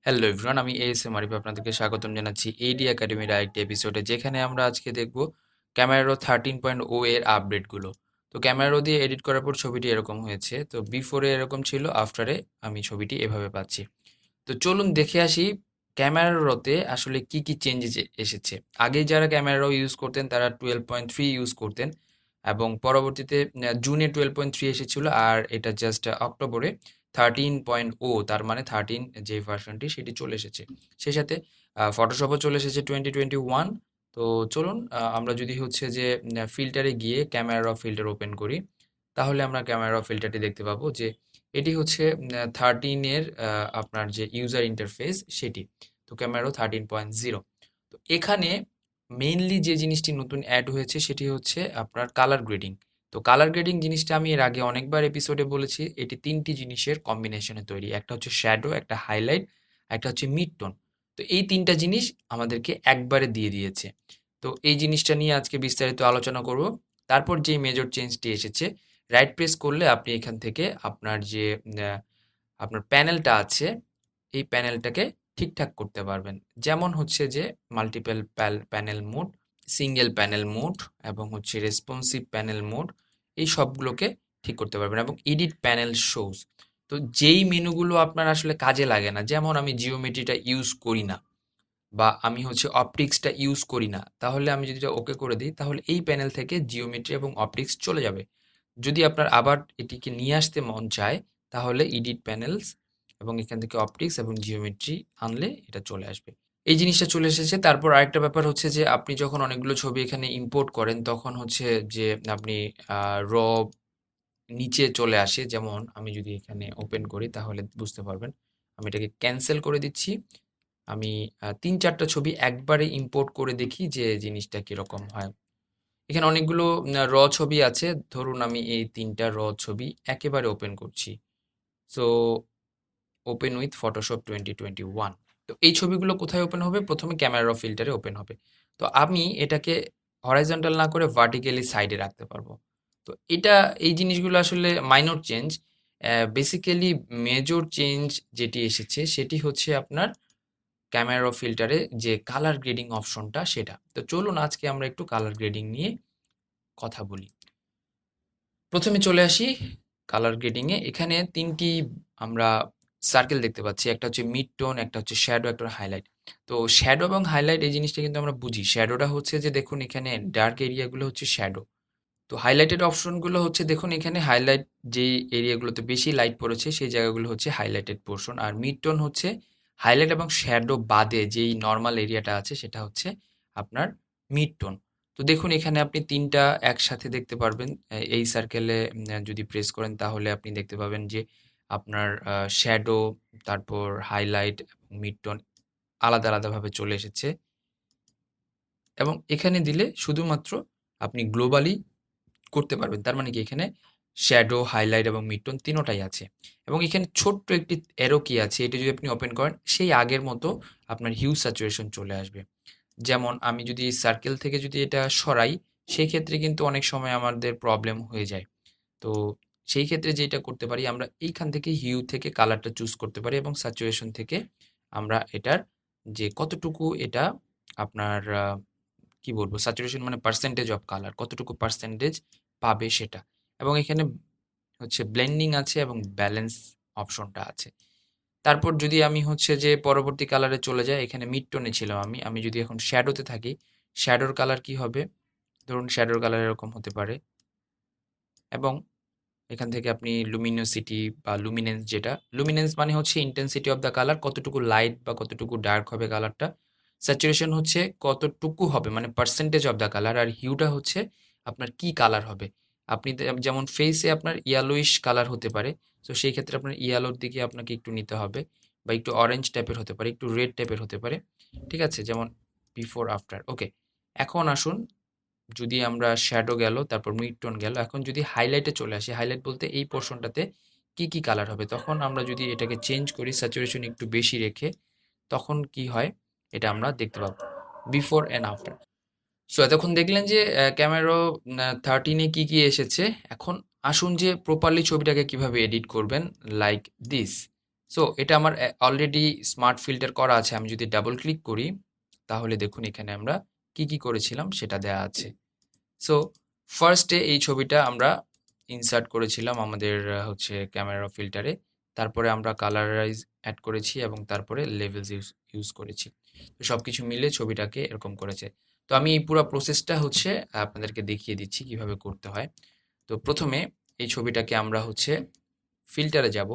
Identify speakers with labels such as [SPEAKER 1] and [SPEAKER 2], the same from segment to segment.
[SPEAKER 1] Hello everyone, আমি S M Arif আপনাদেরকে স্বাগতম জানাচ্ছি এডি একাডেমির আরেকটি এপিসোডে, যেখানে আমরা আজকে দেখব ক্যামেরো 13.0 এর আপডেটগুলো। তো ক্যামেরো দিয়ে এডিট করার পর ছবিটি এরকম হয়েছে। তো বিফোরে এরকম ছিল, আফটারে আমি ছবিটি এভাবে পাচ্ছি। তো চলুন দেখে আসি ক্যামেরাতে আসলে কি কি চেঞ্জেস এসেছে। আগে যারা ক্যামেরা ইউজ করতেন তারা 12.3 ইউজ করতেন, এবং পরবর্তীতে জুনে 12.3 এসেছিল, আর এটা জাস্ট অক্টোবরে 13.0, তার মানে 13 যে ভার্সনটি সেটি চলে এসেছে। সেই সাথে ফটোশপও চলে এসেছে 2021। তো চলুন আমরা যদি হচ্ছে যে ফিল্টারে গিয়ে ক্যামেরা ফিল্টার ওপেন করি, তাহলে আমরা ক্যামেরা ফিল্টারটি দেখতে পাবো যে এটি হচ্ছে 13-এর আপনার যে ইউজার ইন্টারফেস সেটি। তো ক্যামেরা 13.0। তো এখানে মেইনলি যে জিনিসটি নতুন অ্যাড হয়েছে সেটি হচ্ছে আপনার কালার গ্রেডিং। তো কালার গ্রেডিং জিনিসটা আমি এর আগে অনেকবার এপিসোডে বলেছি, এটি তিনটি জিনিসের কম্বিনেশনে তৈরি। একটা হচ্ছে শ্যাডো, একটা হাইলাইট, একটা হচ্ছে মিড টোন। তো এই তিনটা জিনিস আমাদেরকে একবারে দিয়ে দিয়েছে। তো এই জিনিসটা নিয়ে আজকে বিস্তারিত আলোচনা করব। তারপর যে মেজর চেঞ্জটি এসেছে, রাইট প্রেস করলে আপনি এখান থেকে আপনার যে আপনার প্যানেলটা আছে এই প্যানেলটাকে ঠিকঠাক করতে পারবেন। যেমন হচ্ছে যে multiple panel mode, single panel mode, এবং হচ্ছে রেসপন্সিভ প্যানেল মোড, এই সবগুলোকে ঠিক করতে পারবেন। এবং এডিট প্যানেল শোজ, তো যেই মেনুগুলো আপনার আসলে কাজে লাগে না, যেমন আমি জিওমেট্রিটা ইউজ করি না বা আমি হচ্ছে অপটিক্সটা ইউজ করি না, তাহলে আমি যদি এটা ওকে করে দিই তাহলে এই প্যানেল থেকে জিওমেট্রি এবং অপটিক্স চলে যাবে। যদি আপনার আবার এটিকে নিয়ে আসতে মন চায় তাহলে এডিট প্যানেলস এবং এখান থেকে অপটিক্স এবং জিওমেট্রি আনলে এটা চলে আসবে। এই জিনিসটা চলে এসেছে। তারপর আরেকটা ব্যাপার হচ্ছে যে আপনি যখন অনেকগুলো ছবি এখানে ইম্পোর্ট করেন তখন হচ্ছে যে আপনি র নিচে চলে আসে। যেমন আমি যদি এখানে ওপেন করি তাহলে বুঝতে পারবেন। আমি এটাকে ক্যান্সেল করে দিচ্ছি। আমি ৩-৪টা ছবি একবারে ইম্পোর্ট করে দেখি যে জিনিসটা কিরকম হয়। এখানে অনেকগুলো ছবি আছে। ধরুন আমি এই ৩টা ছবি একেবারে ওপেন করছি। So open with Photoshop 2021। তো এই ছবিগুলো কোথায় ওপেন হবে? প্রথমে ক্যামেরা ফিল্টারে ওপেন হবে। তো আমি এটাকে হরাইজন্টাল না করে ভার্টিক্যালি সাইডে রাখতে পারবো। তো এটা, এই জিনিসগুলো আসলে minor change. Basically major change যেটি এসেছে সেটি হচ্ছে আপনার ক্যামেরা ফিল্টারে যে কালার গ্রেডিং অপশনটা সেটা। তো চলুন আজকে আমরা একটু কালার গ্রেডিং নিয়ে কথা বলি। প্রথমে চলে আসি কালার গ্রেডিংয়ে। এখানে ৩টি আমরা সার্কেল দেখতে পাচ্ছি। একটা হচ্ছে মিড টোন, একটা হচ্ছে শ্যাডো, একটা হাইলাইট। তো শ্যাডো এবং হাইলাইট এই জিনিসটা কিন্তু আমরা বুঝি। শ্যাডোটা হচ্ছে যে দেখুন এখানে ডার্ক এরিয়াগুলো হচ্ছে শ্যাডো। তো হাইলাইটেড অপশনগুলো হচ্ছে দেখুন এখানে হাইলাইট যেই এরিয়াগুলোতে বেশি লাইট পড়েছে সেই জায়গাগুলো হচ্ছে হাইলাইটেড পোর্শন। আর মিড টোন হচ্ছে হাইলাইট এবং শ্যাডো বাদে যেই নর্মাল এরিয়াটা আছে সেটা হচ্ছে আপনার মিড টোন। তো দেখুন এখানে আপনি ৩টা একসাথে দেখতে পারবেন। এই সার্কেলে যদি প্রেস করেন তাহলে আপনি দেখতে পাবেন যে আপনার শ্যাডো, তারপর হাইলাইট এবং মিড টোন আলাদা আলাদাভাবে চলে এসেছে। এবং এখানে দিলে শুধুমাত্র আপনি গ্লোবালি করতে পারবেন। তার মানে কি এখানে শ্যাডো, হাইলাইট এবং মিড টোন তিনোটাই আছে। এবং এখানে ছোট্ট একটি অ্যারো কি আছে, এটি যদি আপনি ওপেন করেন সেই আগের মতো আপনার হিউ স্যাচুরেশন চলে আসবে। যেমন আমি যদি সার্কেল থেকে যদি এটা সরাই সেই ক্ষেত্রে কিন্তু অনেক সময় আমাদের প্রবলেম হয়ে যায়। তো সেই ক্ষেত্রে যেটা করতে পারি আমরা এইখান থেকে হিউ থেকে কালারটা চুজ করতে পারি এবং স্যাচুরেশন থেকে আমরা এটার যে কতটুকু এটা আপনার কি বলবো, স্যাচুরেশন মানে পার্সেন্টেজ অফ কালার, কতটুকু পার্সেন্টেজ পাবে সেটা। এবং এখানে হচ্ছে ব্লেন্ডিং আছে এবং ব্যালেন্স অপশনটা আছে। তারপর যদি আমি হচ্ছে যে পরবর্তী কালারে চলে যাই, এখানে মিড টোনে ছিলাম আমি যদি এখন শ্যাডোতে থাকি, শ্যাডোর কালার কি হবে? ধরুন শ্যাডোর কালার এরকম হতে পারে। এবং এখান থেকে আপনি লুমিনোসিটি বা লুমিনেন্স, যেটা লুমিনেন্স মানে হচ্ছে ইন্টেন্সিটি অফ দ্য কালার, কতটুকু লাইট বা কতটুকু ডার্ক হবে কালারটা। স্যাচুরেশন হচ্ছে কতটুকু হবে মানে পার্সেন্টেজ অফ দ্য কালার। আর হিউটা হচ্ছে আপনার কি কালার হবে। আপনি যেমন ফেসে আপনার ইয়ালোইশ কালার হতে পারে, তো সেই ক্ষেত্রে আপনার ইয়ালোর দিকে আপনাকে একটু নিতে হবে, বা একটু অরেঞ্জ টাইপের হতে পারে, একটু রেড টাইপের হতে পারে। ঠিক আছে, যেমন বিফোর আফটার। ওকে, এখন আসুন যদি আমরা শ্যাডো গেল, তারপর মিড টোন গেল, এখন যদি হাইলাইটে চলে আসি, হাইলাইট বলতে এই পোর্শনটাতে কি কি কালার হবে, তখন আমরা যদি এটাকে চেঞ্জ করি স্যাচুরেশন একটু বেশি রেখে, তখন কি হয় এটা আমরা দেখতে পাবো বিফোর অ্যান্ড আফটার। সো এতক্ষণ দেখলেন যে ক্যামেরা 13-এ কি কি এসেছে। এখন আসুন যে প্রপারলি ছবিটাকে কিভাবে এডিট করবেন, লাইক দিস। সো এটা আমার অলরেডি স্মার্ট ফিল্টার করা আছে। আমি যদি ডাবল ক্লিক করি তাহলে দেখুন এখানে আমরা কি করেছিলাম সেটা দেয়া আছে। সো ফার্স্টে এই ছবিটা আমরা ইনসার্ট করেছিলাম আমাদের হচ্ছে ক্যামেরা ফিল্টারে। তারপরে আমরা কালারাইজ অ্যাড করেছি এবং তারপরে লেভেলস ইউজ করেছি। তো সবকিছু মিলে ছবিটাকে এরকম করেছে। তো আমি এই পুরা প্রসেসটা হচ্ছে আপনাদেরকে দেখিয়ে দিচ্ছি কিভাবে করতে হয়। তো প্রথমে এই ছবিটাকে আমরা হচ্ছে ফিল্টারে যাব।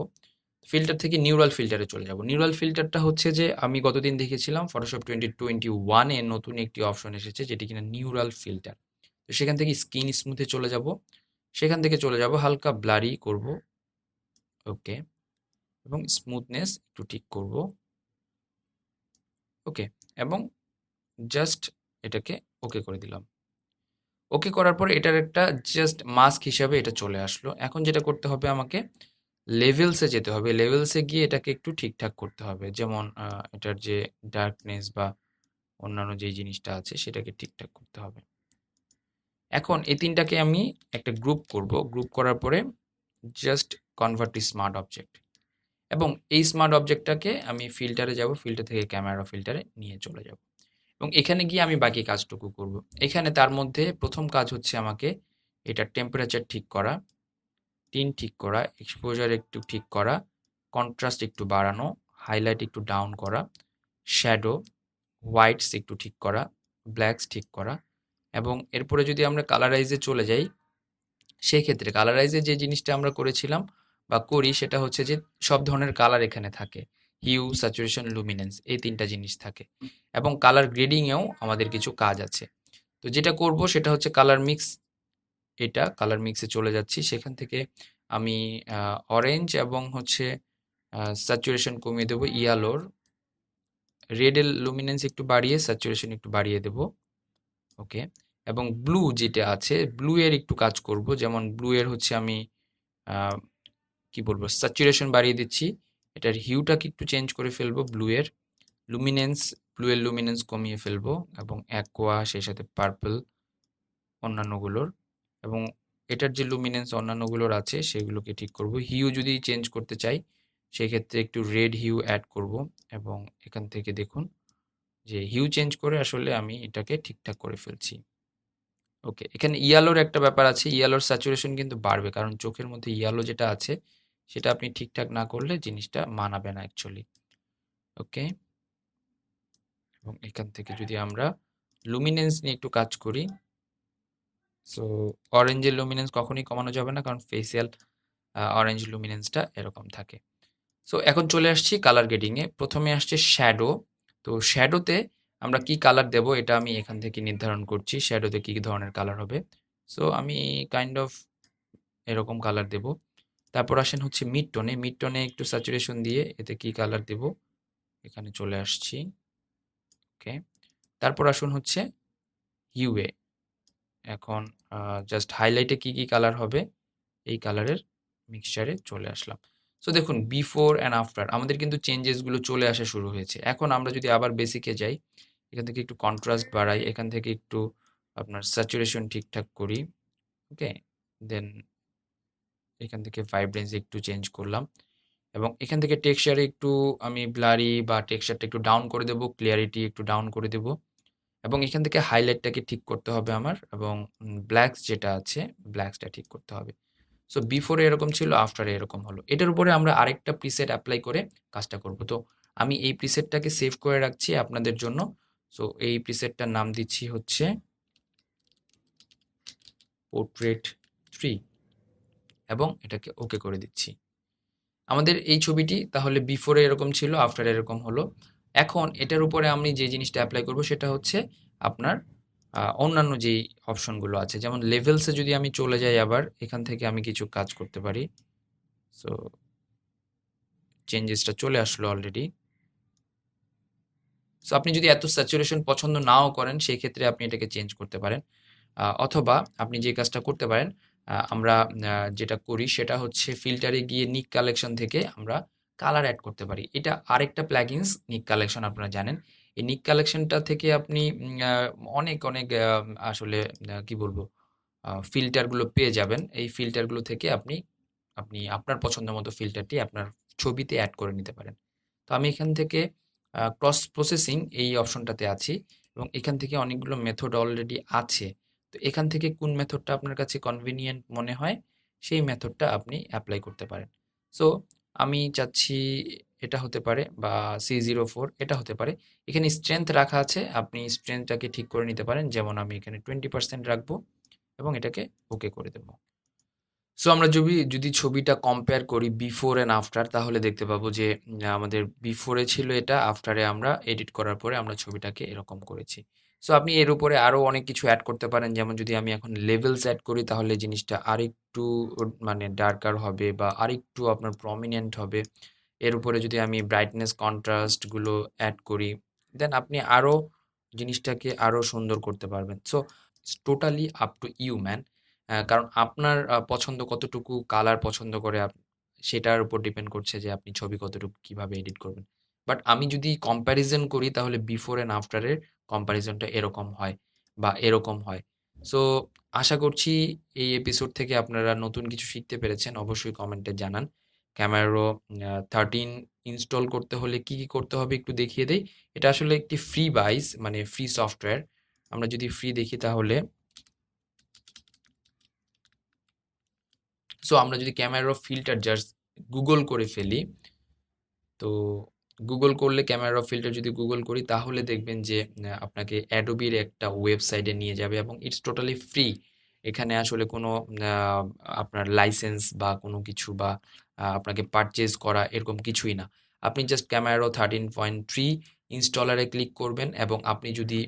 [SPEAKER 1] ফিল্টার থেকে নিউরাল ফিল্টারে চলে যাব। নিউরাল ফিল্টারটা হচ্ছে যে আমি গতদিন দেখেছিলাম ফটোশপ 2021 এ নতুন একটি অপশন এসেছে যেটি কিনা নিউরাল ফিল্টার। তো সেখান থেকে স্কিন স্মুথে চলে যাব। সেখান থেকে চলে যাব হালকা ব্লারি করব। ওকে। এবং স্মুথনেস একটু ঠিক করব। ওকে। এবং জাস্ট এটাকে ওকে করে দিলাম। ওকে করার পরে এটার একটা জাস্ট মাস্ক হিসাবে এটা চলে আসলো। এখন যেটা করতে হবে আমাকে লেভেলসে যেতে হবে। লেভেলসে গিয়ে এটাকে একটু ঠিকঠাক করতে হবে। যেমন এটার যে ডার্কনেস বা অন্যান্য যেই জিনিসটা আছে সেটাকে ঠিকঠাক করতে হবে। এখন এই ৩ টাকে আমি একটা গ্রুপ করব। গ্রুপ করার পরে just convert to smart object. এবং এই স্মার্ট অবজেক্টটাকে আমি ফিল্টারে যাব। ফিল্টার থেকে ক্যামেরা ফিল্টারে নিয়ে চলে যাব। এবং এখানে গিয়ে আমি বাকি কাজটুকু করব। এখানে তার মধ্যে ১ম কাজ হচ্ছে আমাকে এটার টেম্পারেচার ঠিক করা, টিন ঠিক করা, এক্সপোজার একটু ঠিক করা, কন্ট্রাস্ট একটু বাড়ানো, হাইলাইট একটু ডাউন করা, শ্যাডো, হোয়াইটস একটু ঠিক করা, ব্ল্যাকস ঠিক করা এবং এরপরে যদি আমরা কালারাইজে চলে যাই, সেক্ষেত্রে কালারাইজে যে জিনিসটা আমরা করেছিলাম বা করি সেটা হচ্ছে যে সব ধরনের কালার এখানে থাকে। হিউ, স্যাচুরেশন, লুমিনেন্স এই ৩ টা জিনিস থাকে এবং কালার গ্রেডিংয়েও আমাদের কিছু কাজ আছে। তো যেটা করব সেটা হচ্ছে কালার মিক্স। এটা কালার মিক্সে চলে যাচ্ছি। সেখান থেকে আমি অরেঞ্জ এবং হচ্ছে স্যাচুরেশন কমিয়ে দেব ইয়ালোর। রেডের লুমিনেন্স একটু বাড়িয়ে স্যাচুরেশন একটু বাড়িয়ে দেব। ওকে। এবং ব্লু যেটা আছে ব্লু এর একটু কাজ করব। যেমন ব্লু এর হচ্ছে আমি আ কি বলবো স্যাচুরেশন বাড়িয়ে দিচ্ছি। এটার হিউটাকে একটু চেঞ্জ করে ফেলবো ব্লু এর। লুমিনেন্স ব্লু এর লুমিনেন্স কমিয়ে ফেলবো এবং অ্যাকোয়া সেই সাথে পার্পল অন্যান্যগুলোর এবং এটার যে লুমিনেন্স অন্যান্যগুলোর আছে সেগুলোকে ঠিক করব। হিউ যদি চেঞ্জ করতে চাই সেক্ষেত্রে একটু রেড হিউ অ্যাড করব এবং এখান থেকে দেখুন যে হিউ চেঞ্জ করে আসলে আমি এটাকে ঠিকঠাক করে ফেলছি। ওকে। এখানে ইয়ালোর একটা ব্যাপার আছে। ইয়ালোর স্যাচুরেশন কিন্তু বাড়বে কারণ চোখের মধ্যে ইয়ালো যেটা আছে সেটা আপনি ঠিকঠাক না করলে জিনিসটা মানাবে না অ্যাকচুয়ালি। ওকে। এবং এখান থেকে যদি আমরা লুমিনেন্স নিয়ে একটু কাজ করি, সো অরেঞ্জের লুমিনেন্স কখনোই কমানো যাবে না কারণ ফেসিয়াল অরেঞ্জ লুমিনেন্সটা এরকম থাকে। সো এখন চলে আসছি কালার গ্রেডিংয়ে। প্রথমে আসছে শ্যাডো। তো শ্যাডোতে আমরা কি কালার দেব এটা আমি এখান থেকে নির্ধারণ করছি। শ্যাডোতে কি ধরনের কালার হবে। সো আমি কাইন্ড অফ এরকম কালার দেব। তারপর আসেন হচ্ছে মিড টোনে। মিড টোনে একটু স্যাচুরেশন দিয়ে এতে কি কালার দেব এখানে চলে আসছি। ওকে। তারপর আসুন হচ্ছে হিউয়ে। এখন জাস্ট হাইলাইটে কি কালার হবে এই কালারের মিক্সচারে চলে আসলাম। সো দেখুন বিফোর অ্যান্ড আফটার আমাদের কিন্তু চেঞ্জেসগুলো চলে আসা শুরু হয়েছে। এখন আমরা যদি আবার বেসিকে যাই, এখান থেকে একটু কন্ট্রাস্ট বাড়াই, এখান থেকে একটু আপনার স্যাচুরেশন ঠিকঠাক করি। ওকে? দেন এখান থেকে ভাইব্রেন্স একটু চেঞ্জ করলাম এবং এখান থেকে টেক্সচারে একটু আমি ব্লারি বা টেক্সচারটা একটু ডাউন করে দেব, ক্লিয়ারিটি একটু ডাউন করে দেব এবং এখান থেকে হাইলাইটটাকে ঠিক করতে হবে আমার এবং ব্ল্যাকস যেটা আছে ব্ল্যাকসটা ঠিক করতে হবে। সো বিফোরে এরকম ছিল, আফটারে এরকম হলো। এটার উপরে আমরা আরেকটা প্রিসেট অ্যাপ্লাই করে কাজটা করব। তো আমি এই প্রিসেটটাকে সেভ করে রাখছি আপনাদের জন্য। সো এই প্রিসেটটার নাম দিচ্ছি হচ্ছে পোর্ট্রেট 3 এবং এটাকে ওকে করে দিচ্ছি। আমাদের এই ছবিটি তাহলে বিফোরে এরকম ছিল, আফটারে এরকম হলো। এখন এটার উপরে আমি যে জিনিসটা অ্যাপ্লাই করব সেটা হচ্ছে আপনার অন্যান্য যেই অপশনগুলো আছে। যেমন লেভেলসে যদি আমি চলে যাই আবার এখান থেকে আমি কিছু কাজ করতে পারি। সো চেঞ্জেসটা চলে আসলো অলরেডি। সো আপনি যদি এত স্যাচুরেশন পছন্দ নাও করেন সেই ক্ষেত্রে আপনি এটাকে চেঞ্জ করতে পারেন। অথবা আপনি যে কাজটা করতে পারেন আমরা যেটা করি সেটা হচ্ছে ফিল্টারে গিয়ে নিক কালেকশন থেকে আমরা কালার অ্যাড করতে পারি। এটা আরেকটা প্লাগইনস নিক কালেকশন আপনারা জানেন। এই নিক কালেকশনটা থেকে আপনি অনেক আসলে কি বলবো ফিল্টারগুলো পেয়ে যাবেন। এই ফিল্টারগুলো থেকে আপনি আপনার পছন্দ মতো ফিল্টারটি আপনার ছবিতে অ্যাড করে নিতে পারেন। তো আমি এখান থেকে ক্রস প্রসেসিং এই অপশনটাতে আছি এবং এখান থেকে অনেকগুলো মেথড অলরেডি আছে। তো এখান থেকে কোন মেথডটা আপনার কাছে কনভিনিয়েন্ট মনে হয় সেই মেথডটা আপনি অ্যাপ্লাই করতে পারেন। সো আমি চাচ্ছি এটা হতে পারে বা C04 এটা হতে পারে। এখানে স্ট্রেংথ রাখা আছে, আপনি স্ট্রেংথটাকে ঠিক করে নিতে পারেন। যেমন আমি এখানে 20% রাখবো এবং এটাকে ওকে করে দেবো। সো আমরা যদি ছবিটা কম্পেয়ার করি বিফোর অ্যান্ড আফটার, তাহলে দেখতে পাবো যে আমাদের বিফোরে ছিল এটা, আফটারে আমরা এডিট করার পরে আমরা ছবিটাকে এরকম করেছি। সো আপনি এর উপরে আরও অনেক কিছু অ্যাড করতে পারেন, যেমন যদি আমি এখন লেভেলস অ্যাড করি তাহলে জিনিসটা আরেকটু মানে ডার্কার হবে বা আরেকটু আপনার প্রমিনেন্ট হবে। এর উপরে যদি আমি ব্রাইটনেস কন্ট্রাস্টগুলো অ্যাড করি, দেন আপনি আরও জিনিসটাকে আরও সুন্দর করতে পারবেন। So it's totally up to you man. কারণ আপনার পছন্দ কতটুকু কালার পছন্দ করে সেটার উপর ডিপেন্ড করছে যে আপনি ছবি কতটুকু কিভাবে এডিট করবেন। বাট আমি যদি কম্প্যারিজন করি তাহলে বিফোর অ্যান্ড আফটারের কম্প্যারিজনটা এরকম হয় বা এরকম হয়। সো আশা করছি এই এপিসোড থেকে আপনারা নতুন কিছু শিখতে পেরেছেন। অবশ্যই কমেন্টে জানান। ক্যামেরা রো 13 ইনস্টল করতে হলে কি করতে হবে একটু দেখিয়ে দেই। এটা আসলে একটি ফ্রি বাইস মানে ফ্রি সফটওয়্যার। আমরা যদি ফ্রি দেখি তাহলে আমরা যদি ক্যামেরা ফিল্টার জাস্ট গুগল করে ফেলি, তো গুগল করলে ক্যামেরা ফিল্টার যদি গুগল করি তাহলে দেখবেন যে আপনাকে অ্যাডোবির একটা ওয়েবসাইটে নিয়ে যাবে এবং ইটস টোটালি ফ্রি। এখানে আসলে কোনো আহ, আপনার লাইসেন্স বা কোনো কিছু বা আপনাকে পারচেজ করা এরকম কিছুই না। আপনি জাস্ট ক্যামেরা 13.3 ইনস্টলারে ক্লিক করবেন এবং আপনি যদি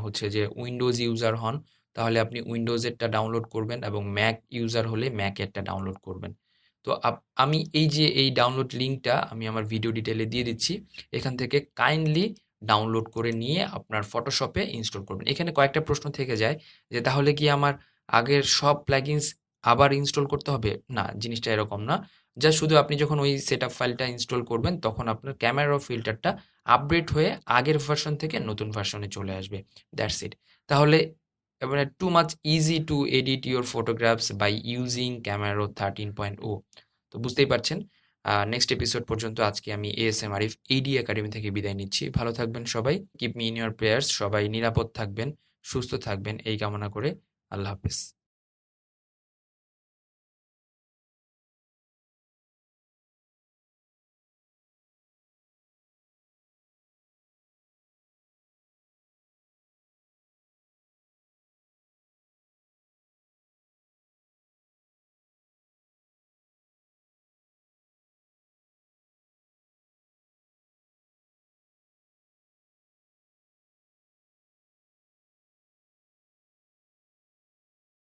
[SPEAKER 1] হচ্ছে যে উইন্ডোজ ইউজার হন তাহলে আপনি উইন্ডোজেরটা ডাউনলোড করবেন এবং ম্যাক ইউজার হলে ম্যাকেরটা ডাউনলোড করবেন। তো আমি এই যে এই ডাউনলোড লিঙ্কটা আমি আমার ভিডিও ডিটেলে দিয়ে দিচ্ছি। এখান থেকে কাইন্ডলি ডাউনলোড করে নিয়ে আপনার ফটোশপে ইনস্টল করবেন। এখানে কয়েকটা প্রশ্ন থেকে যায় যে তাহলে কি আমার আগের সব প্লাগইনস আবার ইনস্টল করতে হবে? না, জিনিসটা এরকম না। জাস্ট শুধু আপনি যখন ওই সেটআপ ফাইলটা ইনস্টল করবেন তখন আপনার ক্যামেরা ফিল্টারটা আপডেট হয়ে আগের ভার্সন থেকে নতুন ভার্সনে চলে আসবে। That's it. তাহলে এবারে too much easy to edit your photographs by using camera 13.0। তো বুঝতেই পারছেন। নেক্সট এপিসোড পর্যন্ত আজকে আমি ASM আরিফ AD একাডেমি থেকে বিদায় নিচ্ছি। ভালো থাকবেন সবাই। Keep me in your prayers. সবাই নিরাপদ থাকবেন, সুস্থ থাকবেন এই কামনা করে আল্লাহ হাফেজ।